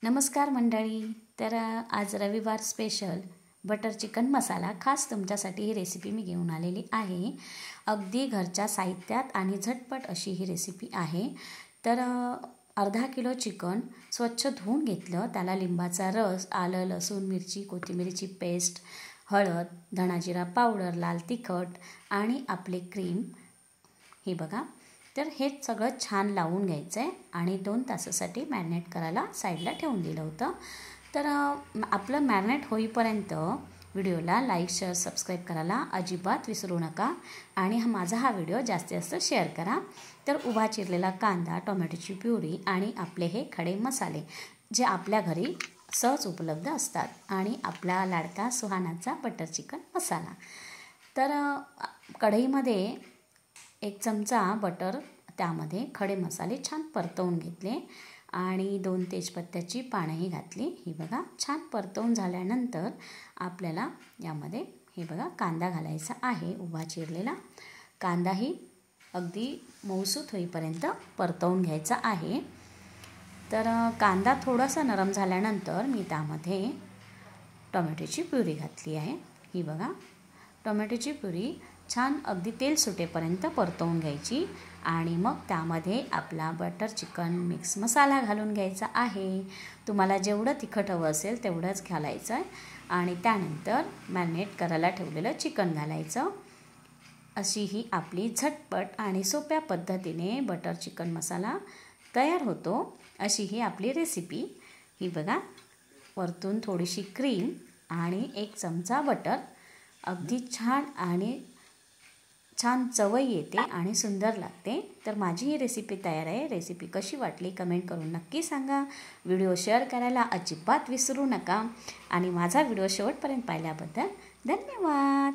नमस्कार मंडळी. तर आज रविवार स्पेशल बटर चिकन मसाला खास तुमच्यासाठी ही रेसिपी मी घेऊन आलेली आहे. अगदी घरच्या साहित्यात आणि झटपट अशी ही रेसिपी आहे. तर अर्धा किलो चिकन स्वच्छ धुवून घेतलं. त्याला लिंबाचा रस, आलं, लसूण, मिरची, कोथिंबीरची पेस्ट, हळद, धणाजिरा पावडर, लाल तिखट आणि आपले क्रीम हे बघा. तर हे सगळं छान लावून घ्यायचं आहे आणि 2 तासासाठी मॅरिनेट करायला साईडला ठेवून दिलं होतं. तर आपलं मॅरिनेट होईपर्यंत व्हिडिओला लाईक, शेअर, सबस्क्राईब करायला अजिबात विसरू नका आणि माझा हा व्हिडिओ जास्तीत जास्त शेअर करा. तर उभा चिरलेला कांदा, टोमॅटोची प्युरी आणि आपले हे खडे मसाले जे आपल्या घरी सहज उपलब्ध असतात आणि आपला लाडका सुहानाचा बटर चिकन मसाला. तर कढईमध्ये 1 चमचा बटर, त्यामध्ये खडे मसाले छान परतवून घेतले आणि 2 तेजपत्त्याची पानंही घातली. ही बघा छान परतवून झाल्यानंतर आपल्याला यामध्ये हे बघा कांदा घालायचा आहे. उभा चिरलेला कांदाही अगदी मऊसूत होईपर्यंत परतवून घ्यायचा आहे. तर कांदा थोडासा नरम झाल्यानंतर मी त्यामध्ये टोमॅटोची प्युरी घातली आहे. ही बघा टोमॅटोची प्युरी छान अगदी तेल सुटेपर्यंत परतवून घ्यायची आणि मग त्यामध्ये आपला बटर चिकन मिक्स मसाला घालून घ्यायचा आहे. तुम्हाला जेवढं तिखट हवं असेल तेवढंच घालायचं आहे आणि त्यानंतर मॅरिनेट करायला ठेवलेलं चिकन घालायचं. अशी ही आपली झटपट आणि सोप्या पद्धतीने बटर चिकन मसाला तयार होतो. अशी ही आपली रेसिपी. ही बघा वरतून थोडीशी क्रीम आणि 1 चमचा बटर. अगदी छान चवही येते आणि सुंदर लागते. तर माझी ही रेसिपी तयार आहे. रेसिपी कशी वाटली कमेंट करून नक्की सांगा. व्हिडिओ शेअर करायला अजिबात विसरू नका आणि माझा व्हिडिओ शेवटपर्यंत पाहिल्याबद्दल धन्यवाद.